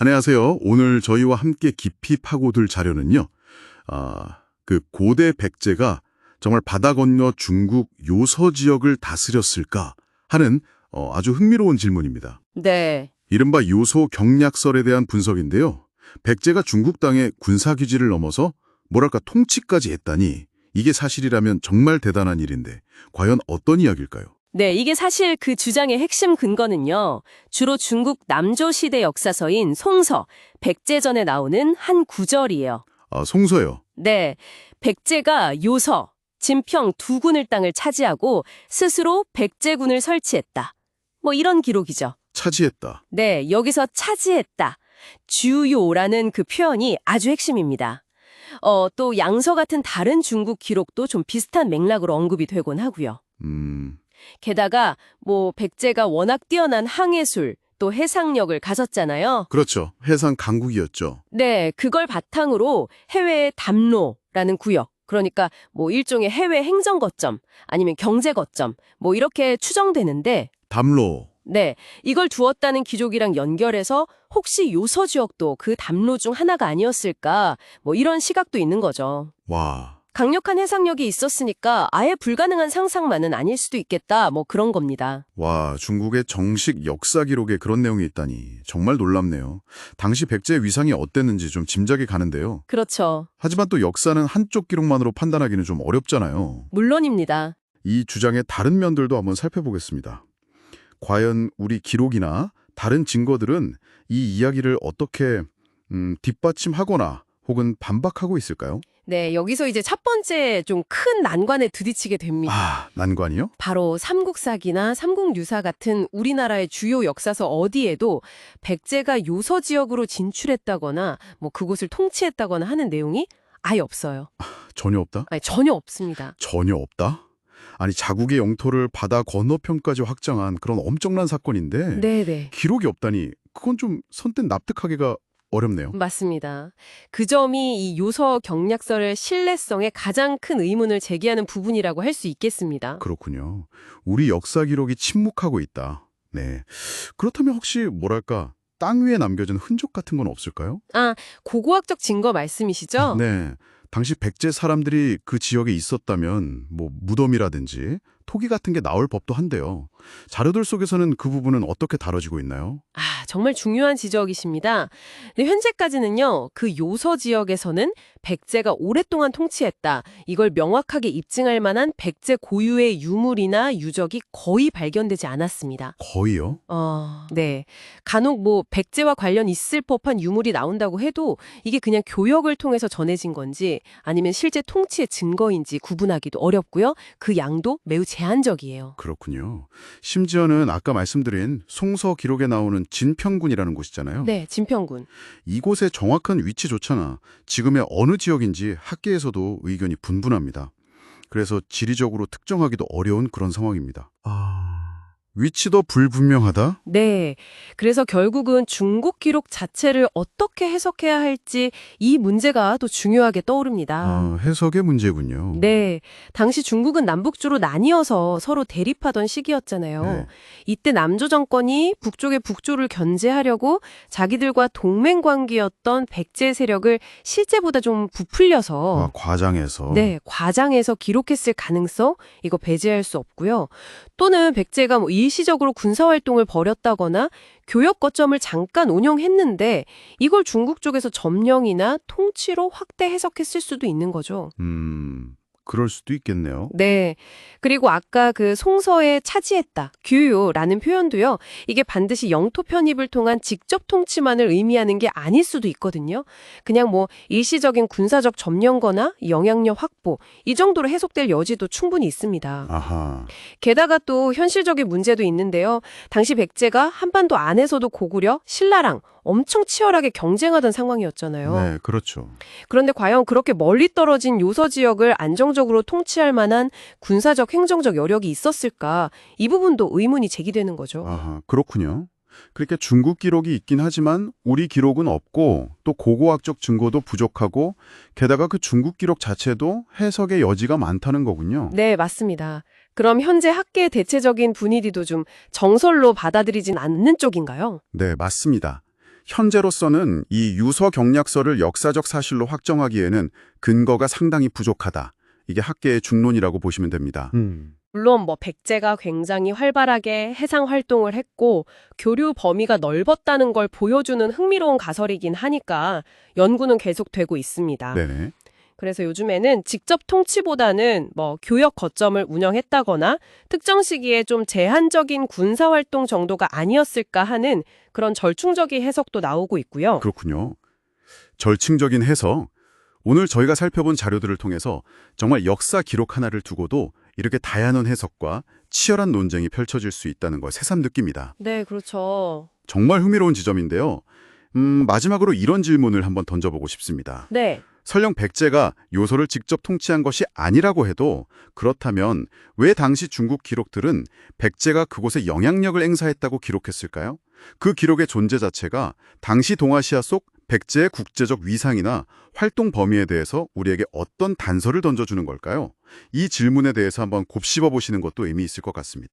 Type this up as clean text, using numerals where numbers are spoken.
안녕하세요. 오늘 저희와 함께 깊이 파고들 자료는요. 그 고대 백제가 정말 바다 건너 중국 요서 지역을 다스렸을까 하는 아주 흥미로운 질문입니다. 네, 이른바 요소 경략설에 대한 분석인데요. 백제가 중국 땅에 군사기지를 넘어서 뭐랄까 통치까지 했다니 이게 사실이라면 정말 대단한 일인데 과연 어떤 이야기일까요? 네, 이게 사실 그 주장의 핵심 근거는요. 주로 중국 남조 시대 역사서인 송서, 백제전에 나오는 한 구절이에요. 송서요. 네, 백제가 요서, 진평 두 군을 땅을 차지하고 스스로 백제군을 설치했다. 뭐 이런 기록이죠. 차지했다. 네, 여기서 차지했다. 주요라는 그 표현이 아주 핵심입니다. 또 양서 같은 다른 중국 기록도 좀 비슷한 맥락으로 언급이 되곤 하고요. 게다가 백제가 워낙 뛰어난 항해술, 또 해상력을 가졌잖아요. 그렇죠. 해상 강국이었죠. 네, 그걸 바탕으로 해외의 담로라는 구역, 그러니까 일종의 해외 행정 거점, 아니면 경제 거점, 이렇게 추정되는데 담로. 네, 이걸 두었다는 기록이랑 연결해서 혹시 요서 지역도 그 담로 중 하나가 아니었을까, 이런 시각도 있는 거죠. 와. 강력한 해상력이 있었으니까 아예 불가능한 상상만은 아닐 수도 있겠다, 그런 겁니다. 와, 중국의 정식 역사 기록에 그런 내용이 있다니 정말 놀랍네요. 당시 백제의 위상이 어땠는지 좀 짐작이 가는데요. 그렇죠. 하지만 또 역사는 한쪽 기록만으로 판단하기는 좀 어렵잖아요. 물론입니다. 이 주장의 다른 면들도 한번 살펴보겠습니다. 과연 우리 기록이나 다른 증거들은 이 이야기를 어떻게 뒷받침하거나 혹은 반박하고 있을까요? 네, 여기서 이제 첫 번째 좀 큰 난관에 부딪히게 됩니다. 난관이요? 바로 삼국사기나 삼국유사 같은 우리나라의 주요 역사서 어디에도 백제가 요서 지역으로 진출했다거나 그곳을 통치했다거나 하는 내용이 아예 없어요. 전혀 없다? 아니, 전혀 없습니다. 전혀 없다? 아니, 자국의 영토를 바다 건너편까지 확장한 그런 엄청난 사건인데 네네. 기록이 없다니 그건 좀 선뜻 납득하기가 어렵네요. 맞습니다. 그 점이 이 요서 경략설의 신뢰성에 가장 큰 의문을 제기하는 부분이라고 할 수 있겠습니다. 그렇군요. 우리 역사 기록이 침묵하고 있다. 네. 그렇다면 혹시 뭐랄까 땅 위에 남겨진 흔적 같은 건 없을까요? 고고학적 증거 말씀이시죠? 네. 당시 백제 사람들이 그 지역에 있었다면 무덤이라든지 토기 같은 게 나올 법도 한데요. 자료들 속에서는 그 부분은 어떻게 다뤄지고 있나요? 정말 중요한 지적이십니다. 근데 현재까지는요, 그 요서 지역에서는 백제가 오랫동안 통치했다. 이걸 명확하게 입증할 만한 백제 고유의 유물이나 유적이 거의 발견되지 않았습니다. 거의요? 네. 간혹 백제와 관련 있을 법한 유물이 나온다고 해도 이게 그냥 교역을 통해서 전해진 건지 아니면 실제 통치의 증거인지 구분하기도 어렵고요. 그 양도 매우 제한적이에요. 그렇군요. 심지어는 아까 말씀드린 송서 기록에 나오는 진평군이라는 곳이잖아요. 네, 진평군. 이곳의 정확한 위치조차나 지금의 어느 지역인지 학계에서도 의견이 분분합니다. 그래서 지리적으로 특정하기도 어려운 그런 상황입니다. 위치도 불분명하다? 네. 그래서 결국은 중국 기록 자체를 어떻게 해석해야 할지 이 문제가 또 중요하게 떠오릅니다. 해석의 문제군요. 네. 당시 중국은 남북주로 나뉘어서 서로 대립하던 시기였잖아요. 네. 이때 남조 정권이 북쪽의 북조를 견제하려고 자기들과 동맹 관계였던 백제 세력을 실제보다 좀 부풀려서 과장해서. 네, 과장해서 기록했을 가능성 이거 배제할 수 없고요. 또는 백제가 일시적으로 군사활동을 벌였다거나 교역 거점을 잠깐 운영했는데 이걸 중국 쪽에서 점령이나 통치로 확대 해석했을 수도 있는 거죠. 그럴 수도 있겠네요. 네. 그리고 아까 그 송서에 차지했다, 규요라는 표현도요. 이게 반드시 영토 편입을 통한 직접 통치만을 의미하는 게 아닐 수도 있거든요. 그냥 일시적인 군사적 점령거나 영향력 확보 이 정도로 해석될 여지도 충분히 있습니다. 아하. 게다가 또 현실적인 문제도 있는데요. 당시 백제가 한반도 안에서도 고구려, 신라랑 엄청 치열하게 경쟁하던 상황이었잖아요. 네, 그렇죠. 그런데 과연 그렇게 멀리 떨어진 요서 지역을 안정적으로 통치할 만한 군사적, 행정적 여력이 있었을까? 이 부분도 의문이 제기되는 거죠. 그렇군요. 그렇게 중국 기록이 있긴 하지만 우리 기록은 없고 또 고고학적 증거도 부족하고 게다가 그 중국 기록 자체도 해석의 여지가 많다는 거군요. 네, 맞습니다. 그럼 현재 학계의 대체적인 분위기도 좀 정설로 받아들이진 않는 쪽인가요? 네, 맞습니다. 현재로서는 이 유서 경략서를 역사적 사실로 확정하기에는 근거가 상당히 부족하다. 이게 학계의 중론이라고 보시면 됩니다. 물론 백제가 굉장히 활발하게 해상 활동을 했고 교류 범위가 넓었다는 걸 보여주는 흥미로운 가설이긴 하니까 연구는 계속되고 있습니다. 네네. 그래서 요즘에는 직접 통치보다는 교역 거점을 운영했다거나 특정 시기에 좀 제한적인 군사 활동 정도가 아니었을까 하는 그런 절충적인 해석도 나오고 있고요. 그렇군요. 절충적인 해석. 오늘 저희가 살펴본 자료들을 통해서 정말 역사 기록 하나를 두고도 이렇게 다양한 해석과 치열한 논쟁이 펼쳐질 수 있다는 걸 새삼 느낍니다. 네, 그렇죠. 정말 흥미로운 지점인데요. 마지막으로 이런 질문을 한번 던져보고 싶습니다. 네. 설령 백제가 요소를 직접 통치한 것이 아니라고 해도 그렇다면 왜 당시 중국 기록들은 백제가 그곳에 영향력을 행사했다고 기록했을까요? 그 기록의 존재 자체가 당시 동아시아 속 백제의 국제적 위상이나 활동 범위에 대해서 우리에게 어떤 단서를 던져주는 걸까요? 이 질문에 대해서 한번 곱씹어 보시는 것도 의미 있을 것 같습니다.